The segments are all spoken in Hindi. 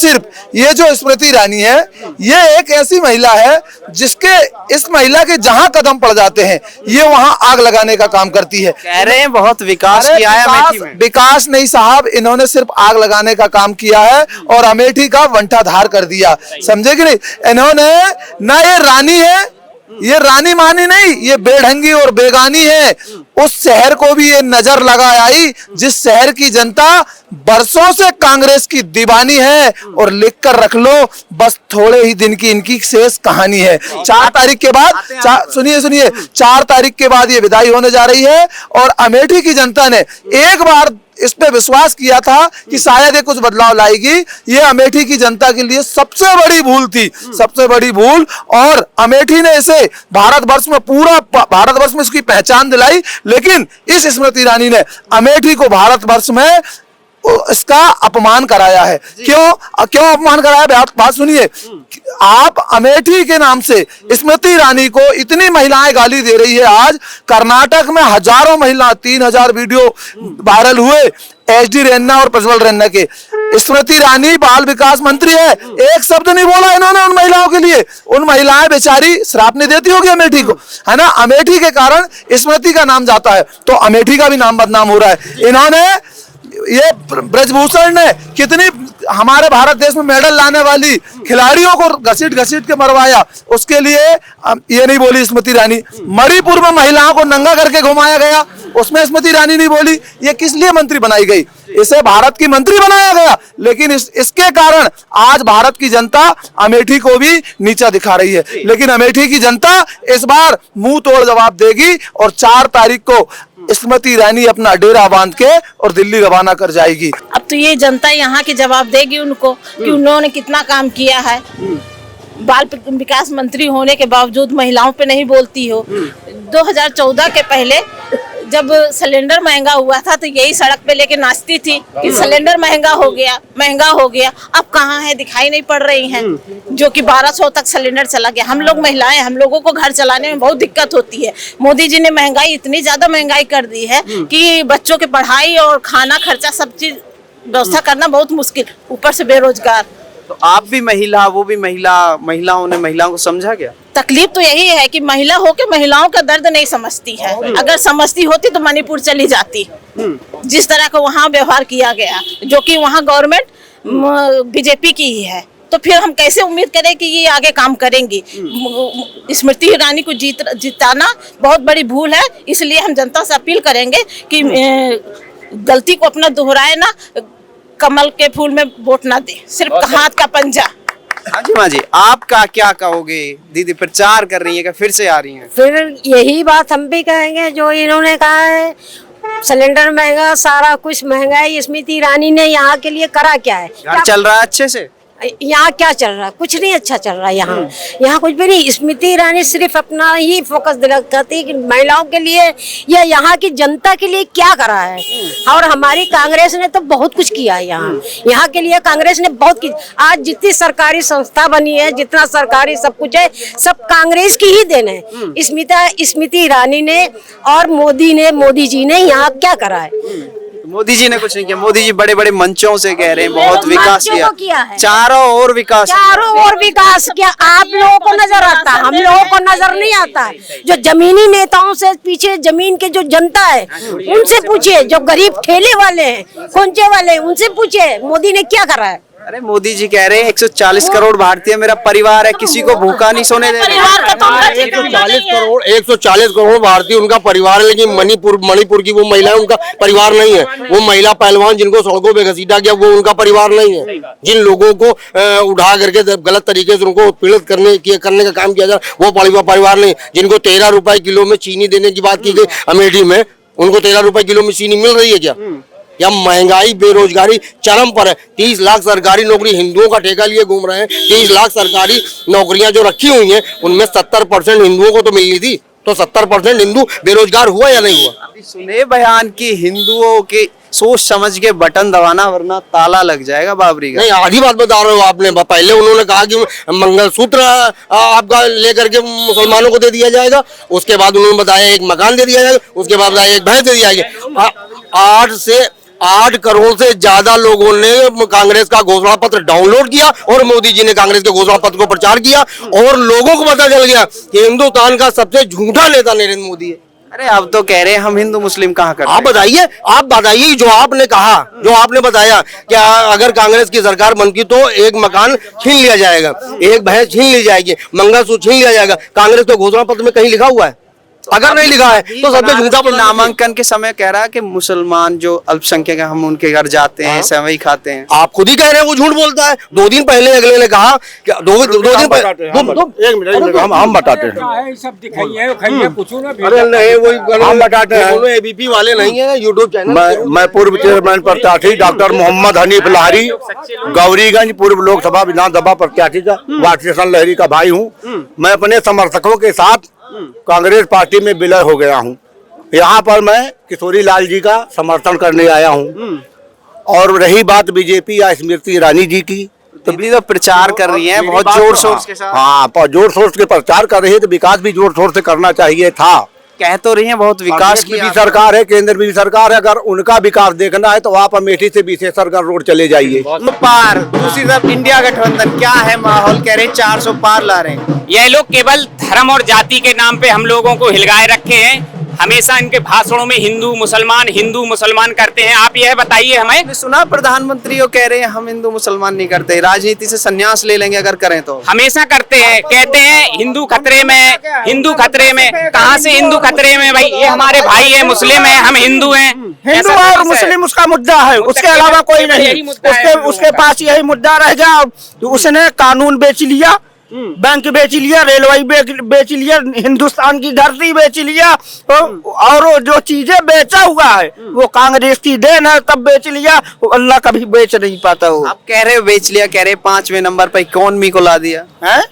सिर्फ ये जो स्मृति ईरानी है, ये एक ऐसी महिला है जिसके इस महिला के जहां कदम पड़ जाते हैं ये वहां आग लगाने का काम करती है। कह रहे हैं बहुत विकास किया है अमेठी में। विकास नहीं साहब, इन्होंने सिर्फ आग लगाने का काम किया है और अमेठी का वंठाधार कर दिया, समझे कि नहीं। इन्होंने ना ये रानी है, ये रानी मानी नहीं, ये बेढंगी और बेगानी है। उस शहर को भी ये नजर लगा आई जिस शहर की जनता बरसों से कांग्रेस की दीवानी है। और लिख कर रख लो, बस थोड़े ही दिन की इनकी शेष कहानी है। 4 तारीख के बाद, सुनिए 4 तारीख के बाद ये विदाई होने जा रही है। और अमेठी की जनता ने एक बार इस पे विश्वास किया था कि शायद ये कुछ बदलाव लाएगी। ये अमेठी की जनता के लिए सबसे बड़ी भूल थी, सबसे बड़ी भूल। और अमेठी ने इसे भारतवर्ष में, पूरा भारतवर्ष में इसकी पहचान दिलाई। लेकिन इस स्मृति ईरानी ने अमेठी को भारतवर्ष में इसका अपमान कराया है। क्यों अपमान कराया? बात सुनिए, आप अमेठी के नाम से स्मृति ईरानी को इतनी महिलाएं गाली दे रही है। आज कर्नाटक में हजारों महिला, 3000 वीडियो वायरल हुए एचडी रेन्ना और प्रज्वल रेन्ना के। स्मृति ईरानी बाल विकास मंत्री है, एक शब्द नहीं बोला इन्होंने उन महिलाओं के लिए। उन महिलाएं बेचारी श्राप नहीं देती होगी अमेठी को, है ना। अमेठी के कारण स्मृति का नाम जाता है तो अमेठी का भी नाम बदनाम हो रहा है। इन्होंने, ये ब्रजभूषण ने कितनी हमारे भारत देश में मेडल लाने वाली खिलाड़ियों को घसीट के मरवाया, उसके लिए ये नहीं बोली स्मृति ईरानी। मणिपुर में महिलाओं को नंगा करके घुमाया गया, उसमें स्मृति ईरानी नहीं बोली। ये किस लिए मंत्री बनाई गई? इसे भारत की मंत्री बनाया गया। लेकिन इसके कारण आज भारत की जनता अमेठी को भी नीचा दिखा रही है। लेकिन अमेठी की जनता इस बार मुंह तोड़ जवाब देगी और 4 तारीख को स्मृति ईरानी अपना डेरा बांध के और दिल्ली रवाना कर जाएगी। अब तो ये जनता यहाँ की जवाब देगी उनको कि उन्होंने कितना काम किया है। बाल विकास मंत्री होने के बावजूद महिलाओं पे नहीं बोलती हो। 2014 के पहले जब सिलेंडर महंगा हुआ था तो यही सड़क पे लेके नाचती थी कि सिलेंडर महंगा हो गया। अब कहाँ है? दिखाई नहीं पड़ रही हैं। जो कि 1200 तक सिलेंडर चला गया। हम लोग महिलाएं, हम लोगों को घर चलाने में बहुत दिक्कत होती है। मोदी जी ने महंगाई, इतनी ज्यादा महंगाई कर दी है कि बच्चों की पढ़ाई और खाना खर्चा सब चीज व्यवस्था करना बहुत मुश्किल, ऊपर से बेरोजगार। तो आप भी महिला, वो भी महिला, महिलाओं ने महिलाओं को समझा क्या? तकलीफ तो यही है कि महिला हो के महिलाओं का दर्द नहीं समझती है। अगर समझती होती तो मणिपुर चली जाती। जिस तरह का वहाँ व्यवहार किया गया, जो कि वहाँ गवर्नमेंट बीजेपी की ही है, तो फिर हम कैसे उम्मीद करें कि ये आगे काम करेंगी। स्मृति ईरानी को जिताना बहुत बड़ी भूल है। इसलिए हम जनता से अपील करेंगे कि गलती को अपना दोहराए ना, कमल के फूल में वोट ना दे, सिर्फ हाथ का पंजा। हाँ जी, आपका क्या कहोगे? दीदी प्रचार कर रही है, फिर से आ रही हैं? फिर यही बात हम भी कहेंगे जो इन्होंने कहा है। सिलेंडर महंगा, सारा कुछ महंगा है। स्मृति ईरानी ने यहाँ के लिए करा क्या है? घर चल रहा है अच्छे से? यहाँ क्या चल रहा है? कुछ नहीं अच्छा चल रहा है यहाँ कुछ भी नहीं। स्मृति ईरानी सिर्फ अपना ही फोकस दिलाती है कि महिलाओं के लिए या यहाँ की जनता के लिए क्या करा है। और हमारी कांग्रेस ने तो बहुत कुछ किया है यहाँ के लिए। कांग्रेस ने बहुत की, आज जितनी सरकारी संस्था बनी है, जितना सरकारी सब कुछ है, सब कांग्रेस की ही देन है। स्मृति ईरानी ने और मोदी जी ने यहाँ क्या करा है? मोदी जी ने कुछ नहीं किया। मोदी जी बड़े बड़े मंचों से कह रहे हैं बहुत विकास किया है। चारों ओर विकास किया। आप लोगों को नजर आता है, हम लोगों को नजर नहीं आता। जो जमीनी नेताओं से पीछे, जमीन के जो जनता है उनसे पूछिए, जो गरीब ठेले वाले हैं, खोंचे वाले हैं, उनसे पूछिए मोदी ने क्या करा है। अरे मोदी जी कह रहे हैं 140 करोड़ भारतीय मेरा परिवार है, किसी को भूखा नहीं सोने दे रहे। 140 करोड़ भारतीय उनका परिवार है, लेकिन मणिपुर की वो महिला उनका परिवार नहीं है। वो महिला पहलवान जिनको सड़कों पे घसीटा गया वो उनका परिवार नहीं है। जिन लोगों को उठा करके गलत तरीके से उनको उत्पीड़ित करने का काम किया जा रहा वो परिवार नहीं। जिनको 13 रुपए किलो में चीनी देने की बात की गई अमेठी में, उनको 13 रुपए किलो में चीनी मिल रही है क्या? या महंगाई, बेरोजगारी चरम पर है। 30 लाख सरकारी नौकरी हिंदुओं का ठेका लिए घूम रहे हैं। 30 लाख सरकारी नौकरियां जो रखी हुई हैं उनमें 70% हिंदुओं को तो मिलनी थी, तो 70% हिंदू बेरोजगार हुआ या नहीं हुआ? अभी सुने बयान की हिंदुओं के सोच समझ के बटन दबाना वरना ताला लग जाएगा बाबरी का। नहीं, आधी बात बता रहे हो आपने। पहले उन्होंने कहा कि मंगलसूत्र आपका लेकर के मुसलमानों को दे दिया जाएगा, उसके बाद उन्होंने बताया एक मकान दे दिया जाएगा, उसके बाद बताया एक भैंस दे दिया जाएगा। 8 करोड़ से ज्यादा लोगों ने कांग्रेस का घोषणा पत्र डाउनलोड किया और मोदी जी ने कांग्रेस के घोषणा पत्र को प्रचार किया और लोगों को पता चल गया कि हिंदुस्तान का सबसे झूठा नेता नरेंद्र मोदी है। अरे अब तो कह रहे हैं हम हिंदू मुस्लिम कहाँ करते आप बताइए जो आपने कहा, जो आपने बताया कि अगर कांग्रेस की सरकार बनती तो एक मकान छीन लिया जाएगा, एक भैंस छीन ली जाएगी, मंगलसूत्र छीन लिया जाएगा। कांग्रेस तो घोषणा पत्र में कहीं लिखा हुआ है? अगर नहीं लिखा है तो सबसे झूठा नामांकन के समय कह रहा है कि मुसलमान जो अल्पसंख्यक है हम उनके घर जाते हैं, सेवई खाते हैं। आप खुद ही कह रहे हैं वो झूठ बोलता है। 2 दिन पहले अगले ने कहा कि 2 दिन पहले हम बताते हैं, सब दिखाइए खाइए कुछ ना। अरे नहीं वही हम बताते हैं, एबीपी वाले नहीं है यूट्यूब चैनल। मैं पूर्व चेयरमैन प्रत्याशी डॉक्टर मोहम्मद हनीफ लाहरी, गौरीगंज पूर्व लोकसभा विधानसभा प्रत्याशी का वाटसन लहरी का भाई हूँ। मैं अपने समर्थकों के साथ कांग्रेस पार्टी में विलय हो गया हूं। यहाँ पर मैं किशोरी लाल जी का समर्थन करने आया हूं। और रही बात बीजेपी या स्मृति ईरानी जी की, तो भी तो प्रचार कर रही हैं बहुत जोर शोर के साथ। हाँ, जोर शोर से प्रचार कर रही है तो विकास भी जोर शोर से करना चाहिए था। कह तो रही हैं बहुत विकास की भी सरकार है, केंद्र में भी सरकार है। अगर उनका विकास देखना है तो आप अमेठी से विशेषरगढ़ रोड चले जाइए। पार दूसरी तरफ इंडिया गठबंधन, क्या है माहौल? कह रहे 400 पार ला रहे हैं। यह लोग केवल धर्म और जाति के नाम पे हम लोगों को हिलगाए रखे हैं। हमेशा इनके भाषणों में हिंदू मुसलमान करते हैं। आप यह बताइए हमें। सुना प्रधानमंत्री वो कह रहे हैं हम हिंदू मुसलमान नहीं करते, राजनीति से संन्यास ले लेंगे अगर करें तो। हमेशा करते हैं, कहते हैं हिंदू खतरे में, हिंदू खतरे में। कहाँ से हिंदू खतरे में भाई? ये हमारे भाई है, मुस्लिम है, हम हिंदू हैं। हिंदू और मुस्लिम उसका मुद्दा है, उसके अलावा कोई नहीं। उसके पास यही मुद्दा रह गया। उसने कानून बेच लिया, बैंक बेच लिया, रेलवे बेच लिया, हिंदुस्तान की धरती बेच लिया। और जो चीजें बेचा हुआ है वो कांग्रेस की देन है, तब बेच लिया। अल्लाह कभी बेच नहीं पाता हो। आप कह रहे हो बेच लिया, कह रहे 5वें नंबर पर इकोनॉमी को ला दिया है,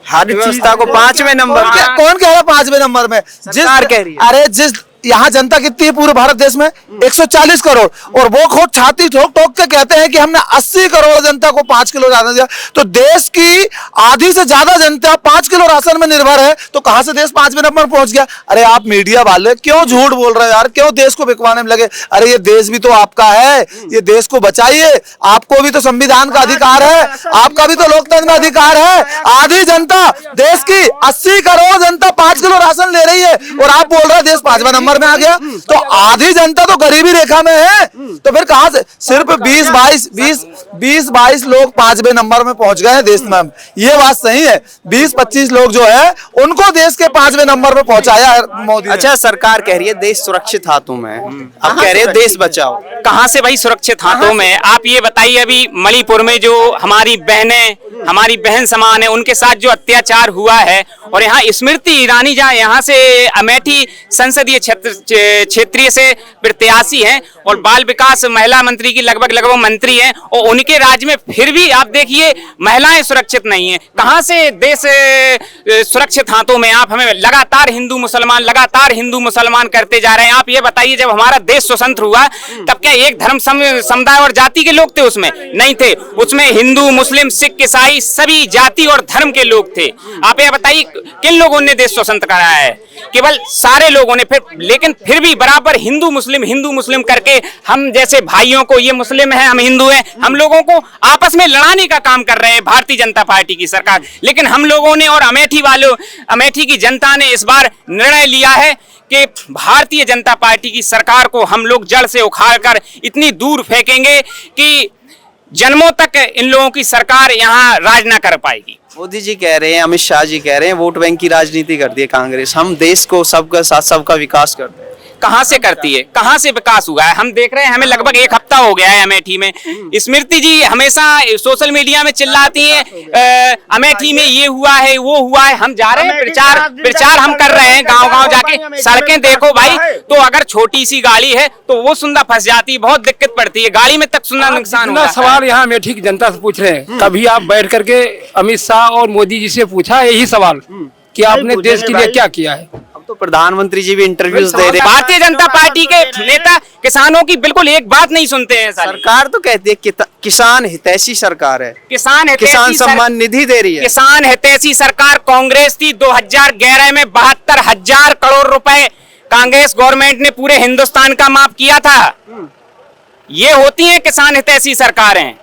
हर व्यवस्था को 5वें नंबर। कौन कह रहा है 5वें नंबर में? सरकार कह रही है। अरे जिस यहाँ जनता कितनी है पूरे भारत देश में? 140 करोड़। और वो खुद छाती ठोक ठोक के कहते हैं कि हमने 80 करोड़ जनता को 5 किलो राशन दिया। तो देश की आधी से ज्यादा जनता 5 किलो राशन में निर्भर है, तो कहां से देश 5वें नंबर पहुंच गया? अरे आप मीडिया वाले क्यों झूठ बोल रहे हो यार? क्यों देश को बिकवाने में लगे? अरे ये देश भी तो आपका है, ये देश को बचाइए। आपको भी तो संविधान का अधिकार है, आपका भी तो लोकतंत्र में अधिकार है। आधी जनता देश की 80 करोड़ जनता 5 किलो राशन ले रही है और आप बोल रहे देश 5वें नंबर में आ गया। तो आधी जनता तो गरीबी रेखा में है, तो फिर कहां से? सिर्फ 20-22 लोग 5वें नंबर में पहुंच गए हैं देश में। ये बात सही है, 20-25 लोग जो है उनको देश के 5वें नंबर में पहुंचाया है मोदी। अच्छा, सरकार कह रही है देश सुरक्षित हाथों में है, अब कह रहे हो देश बचाओ। कहाँ से भाई सुरक्षित हाथों में? आप ये बताइए, अभी मणिपुर में जो हमारी बहनें, हमारी बहन समान है, उनके साथ जो अत्याचार हुआ है, और यहाँ स्मृति ईरानी जहाँ यहाँ से अमेठी संसदीय क्षेत्रीय से प्रत्याशी हैं और बाल विकास महिला मंत्री की लगभग मंत्री हैं, और उनके राज्य में फिर भी आप देखिए महिलाएं सुरक्षित नहीं हैं। कहाँ से देश सुरक्षित हाथों में? आप हमें लगातार हिंदू मुसलमान करते जा रहे हैं। आप ये बताइए, जब हमारा देश स्वतंत्र हुआ तब क्या एक धर्म समुदाय और जाति के लोग थे? उसमें नहीं थे। उसमें हिंदू, मुस्लिम, सिख, ईसाई सभी जाति और धर्म के लोग थे। आप ये बताइए किन लोगों ने देश स्वतंत्र कराया है? केवल सारे लोगों ने। लेकिन फिर भी बराबर हिंदू मुस्लिम करके हम जैसे भाइयों को, ये मुस्लिम है हम हिंदू हैं, हम लोगों को आपस में लड़ाने का काम कर रहे हैं भारतीय जनता पार्टी की सरकार। लेकिन हम लोगों ने और अमेठी की जनता ने इस बार निर्णय लिया है कि भारतीय जनता पार्टी की सरकार को हम लोग जड़ से उखाड़कर इतनी दूर फेंकेंगे कि जन्मों तक इन लोगों की सरकार यहाँ राज न कर पाएगी। मोदी जी कह रहे हैं, अमित शाह जी कह रहे हैं वोट बैंक की राजनीति करती है कांग्रेस, हम देश को सबका साथ सबका विकास करते हैं। कहाँ से करती है? कहाँ से विकास हुआ है? हम देख रहे हैं, हमें लगभग 1 हफ्ता हो गया है अमेठी में। स्मृति जी हमेशा सोशल मीडिया में चिल्लाती हैं अमेठी में ये हुआ है वो हुआ है। हम जा रहे हैं, प्रचार हम कर रहे हैं, गांव जाके। सड़कें देखो भाई, तो अगर छोटी सी गाड़ी है तो वो सुंदर फंस जाती है, बहुत दिक्कत पड़ती है, गाड़ी में तक सुंदर नुकसान हुआ। सवाल यहाँ अमेठी की जनता से पूछ रहे हैं, कभी आप बैठ करके अमित शाह और मोदी जी से पूछा यही सवाल कि आपने देश के लिए क्या किया है? तो प्रधानमंत्री जी भी इंटरव्यूज दे रहे हैं। भारतीय जनता पार्टी के नेता किसानों की बिल्कुल एक बात नहीं सुनते हैं। सरकार तो कहती है किसान हितैषी सरकार है, किसान सम्मान निधि दे रही है। किसान हितैषी सरकार कांग्रेस थी। 2011 में 72,000 करोड़ रुपए कांग्रेस गवर्नमेंट ने पूरे हिंदुस्तान का माफ किया था। ये होती है किसान हितैषी सरकारें।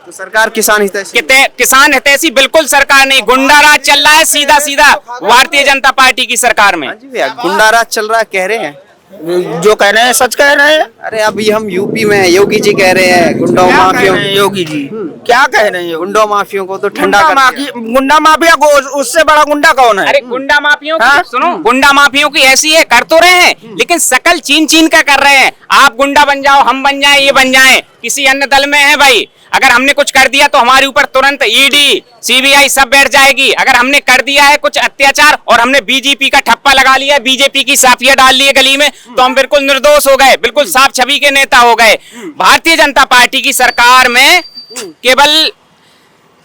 तो सरकार किसान हितैषी किसान हितैषी बिल्कुल सरकार नहीं, गुंडा राज चल रहा है सीधा सीधा भारतीय जनता पार्टी की सरकार में। हाँ जी भैया, गुंडा राज चल रहा है कह रहे हैं। जो कह रहे हैं सच कह रहे हैं। अरे अभी हम यूपी में हैं, योगी जी कह रहे हैं गुंडा क्या कह माफियों, रहे हैं योगी जी, क्या कह रहे हैं? गुंडा माफियों को तो ठंडा कर दिया। गुंडा माफिया को उससे बड़ा गुंडा कौन है? अरे गुंडा माफियों की हाँ? सुनो, गुंडा माफियों की ऐसी है, कर तो रहे हैं लेकिन शकल चीन चीन का कर रहे हैं। आप गुंडा बन जाओ, हम बन जाए, ये बन जाए, किसी अन्य दल में है भाई। अगर हमने कुछ कर दिया तो हमारे ऊपर तुरंत ईडी सीबीआई सब बैठ जाएगी। अगर हमने कर दिया है कुछ अत्याचार और हमने बीजेपी का ठप्पा लगा लिया, बीजेपी की साफिया डाल ली है गली में, तो हम बिल्कुल निर्दोष हो गए, बिल्कुल साफ छवि के नेता हो गए। भारतीय जनता पार्टी की सरकार में केवल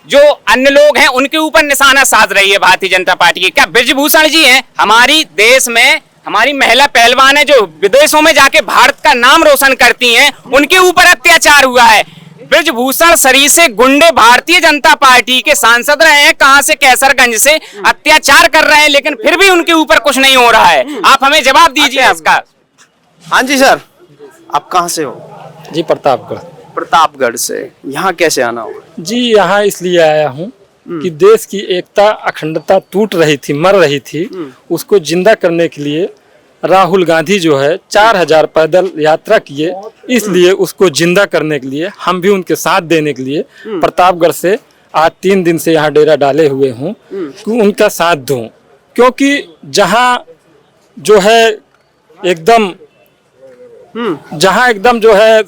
जो अन्य लोग हैं उनके ऊपर निशाना साध रही है भारतीय जनता पार्टी की। क्या ब्रजभूषण जी हैं हमारी देश में, हमारी महिला पहलवान है जो विदेशों में जाके भारत का नाम रोशन करती हैं, उनके ऊपर अत्याचार हुआ है। ब्रजभूषण सरी से गुंडे भारतीय जनता पार्टी के सांसद रहे हैं, कहां से, कैसरगंज से, अत्याचार कर रहे हैं लेकिन फिर भी उनके ऊपर कुछ नहीं हो रहा है। आप हमें जवाब दीजिए इसका। हाँ जी सर, आप कहाँ से हो? जी प्रतापगढ़। प्रतापगढ़ से। यहाँ कैसे आना होगा? जी यहाँ इसलिए आया हूँ कि देश की एकता अखंडता टूट रही थी, मर रही थी, उसको जिंदा करने के लिए राहुल गांधी जो है 4000 पैदल यात्रा किए, इसलिए उसको जिंदा करने के लिए हम भी उनके साथ देने के लिए प्रतापगढ़ से आज 3 दिन से यहाँ डेरा डाले हुए हूँ कि उनका साथ दूं। क्योंकि जहाँ जो है एकदम जो है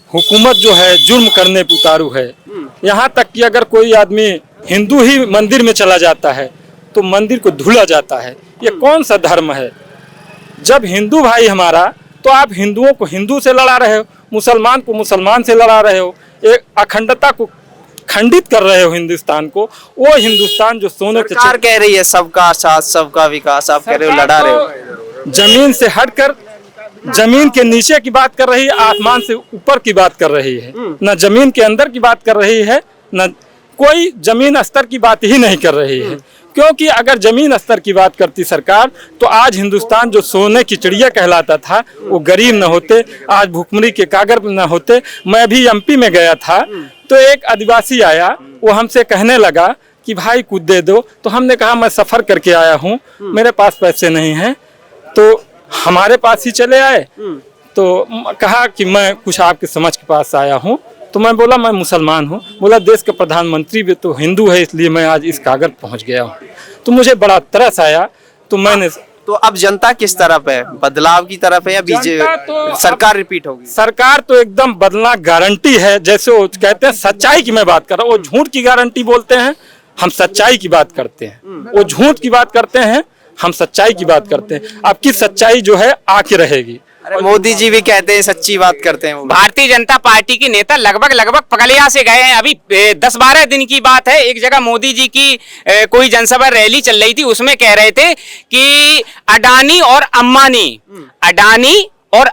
हुकूमत जो है जुर्म करने पे उतारू है। यहाँ तक कि अगर कोई आदमी हिंदू ही मंदिर में चला जाता है तो मंदिर को धुला जाता है। ये कौन सा धर्म है? जब हिंदू भाई हमारा, तो आप हिंदुओं को हिंदू से लड़ा रहे हो, मुसलमान को मुसलमान से लड़ा रहे हो, एक अखंडता को खंडित कर रहे हो हिंदुस्तान को। वो हिंदुस्तान जो सोने के सरकार कह रही है सबका साथ सबका विकास, आप कह रहे हो लड़ा रहे हो। जमीन से हटकर जमीन के नीचे की बात कर रही है, आसमान से ऊपर की बात कर रही है, न जमीन के अंदर की बात कर रही है, न कोई जमीन स्तर की बात ही नहीं कर रही है। क्योंकि अगर जमीन स्तर की बात करती सरकार तो आज हिंदुस्तान जो सोने की चिड़िया कहलाता था वो गरीब न होते, आज भुखमरी के कागर न होते। मैं भी एमपी में गया था तो एक आदिवासी आया, वो हमसे कहने लगा कि भाई कुछ दे दो। तो हमने कहा मैं सफ़र करके आया हूँ, मेरे पास पैसे नहीं हैं। तो हमारे पास ही चले आए, तो कहा कि मैं कुछ आपके समझ के पास आया हूँ। तो मैं बोला मैं मुसलमान हूँ। बोला देश का प्रधानमंत्री भी तो हिंदू है, इसलिए मैं आज इस कागज पहुँच गया हूँ। तो मुझे बड़ा तरस आया। तो मैंने तो अब जनता किस तरफ है? बदलाव की तरफ है या बीजेपी सरकार रिपीट होगी? सरकार तो एकदम बदलना गारंटी है। जैसे वो कहते हैं सच्चाई की मैं बात कर रहा हूँ, वो झूठ की गारंटी बोलते हैं, हम सच्चाई की बात करते हैं। वो झूठ की बात करते हैं, हम सच्चाई की बात करते हैं। आपकी सच्चाई जो है आके रहेगी। अरे मोदी जी भी कहते हैं सच्ची बात करते हैं। भारतीय जनता पार्टी के नेता लगभग पगलिया से गए हैं। अभी 10-12 दिन की बात है, एक जगह मोदी जी की कोई जनसभा रैली चल रही थी, उसमें कह रहे थे कि अडानी और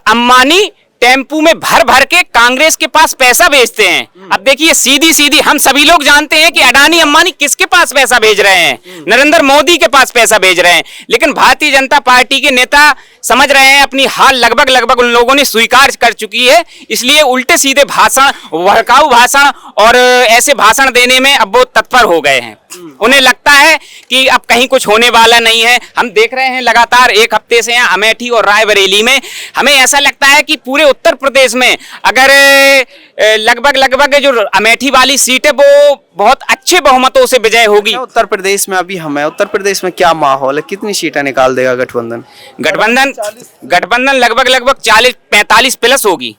अम्बानी टेम्पू में भर भर के कांग्रेस के पास पैसा भेजते हैं। अब देखिए सीधी सीधी हम सभी लोग जानते हैं कि अडानी अंबानी किसके पास पैसा भेज रहे हैं, नरेंद्र मोदी के पास पैसा भेज रहे हैं। लेकिन भारतीय जनता पार्टी के नेता समझ रहे हैं अपनी हार लगभग उन लोगों ने स्वीकार कर चुकी है, इसलिए उल्टे सीधे भाषण, भड़काऊ भाषण और ऐसे भाषण देने में अब वो तत्पर हो गए हैं। उन्हें लगता है कि अब कहीं कुछ होने वाला नहीं है। हम देख रहे हैं लगातार 1 हफ्ते से यहाँ अमेठी और रायबरेली में हमें ऐसा लगता है कि पूरे उत्तर प्रदेश में अगर लगभग जो अमेठी वाली सीट है वो बहुत अच्छे बहुमतों से विजय होगी। उत्तर प्रदेश में अभी हम है, उत्तर प्रदेश में क्या माहौल है, कितनी सीटें निकाल देगा गठबंधन? गठबंधन लगभग 40-45 प्लस होगी।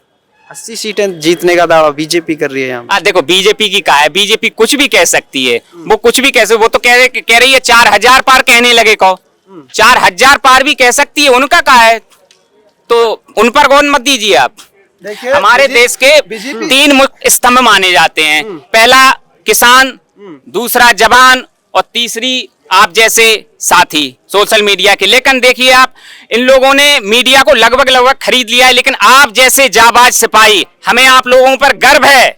80 सीटें जीतने का दावा बीजेपी कर रही है यहाँ। देखो बीजेपी की कहा है, बीजेपी कुछ भी कह सकती है, वो कुछ भी कैसे, वो तो कह रही है 4000 पार कहने लगे कहो, 4000 पार भी कह सकती है, उनका कहा है तो उन पर गौर मत दीजिए आप। हमारे देश के 3 मुख्य स्तंभ माने जाते हैं, पहला किसान, दूसरा जवान और तीसरी आप जैसे साथी सोशल मीडिया के। लेकिन देखिए आप, इन लोगों ने मीडिया को लगभग खरीद लिया है, लेकिन आप जैसे जाबाज सिपाही, हमें आप लोगों पर गर्व है।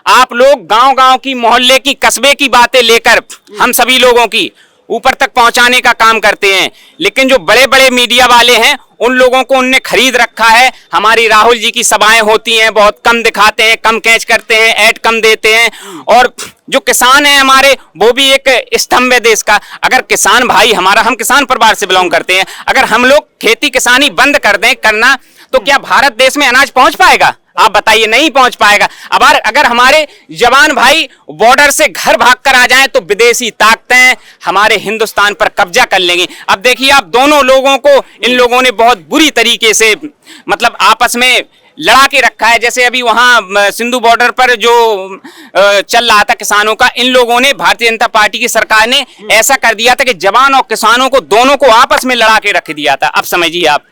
आप लोग गांव-गांव की, मोहल्ले की, कस्बे की बातें लेकर हम सभी लोगों की ऊपर तक पहुंचाने का काम करते हैं। लेकिन जो बड़े बड़े मीडिया वाले हैं उन लोगों को उनने खरीद रखा है। हमारी राहुल जी की सभाएं होती हैं, बहुत कम दिखाते हैं, कम कैच करते हैं, ऐड कम देते हैं। और जो किसान है हमारे, वो भी एक स्तंभ है देश का। अगर किसान भाई हमारा, हम किसान परिवार से बिलोंग करते हैं, अगर हम लोग खेती किसानी बंद कर दें करना, तो क्या भारत देश में अनाज पहुंच पाएगा? आप बताइए, नहीं पहुंच पाएगा। अब अगर हमारे जवान भाई बॉर्डर से घर भागकर आ जाएं तो विदेशी ताकतें हमारे हिंदुस्तान पर कब्जा कर लेंगी। अब देखिए, आप दोनों लोगों को इन लोगों ने बहुत बुरी तरीके से मतलब आपस में लड़ा के रखा है। जैसे अभी वहां सिंधु बॉर्डर पर जो चल रहा था किसानों का, इन लोगों ने, भारतीय जनता पार्टी की सरकार ने ऐसा कर दिया था कि जवान और किसानों को दोनों को आपस में लड़ा के रख दिया था। अब समझिए आप,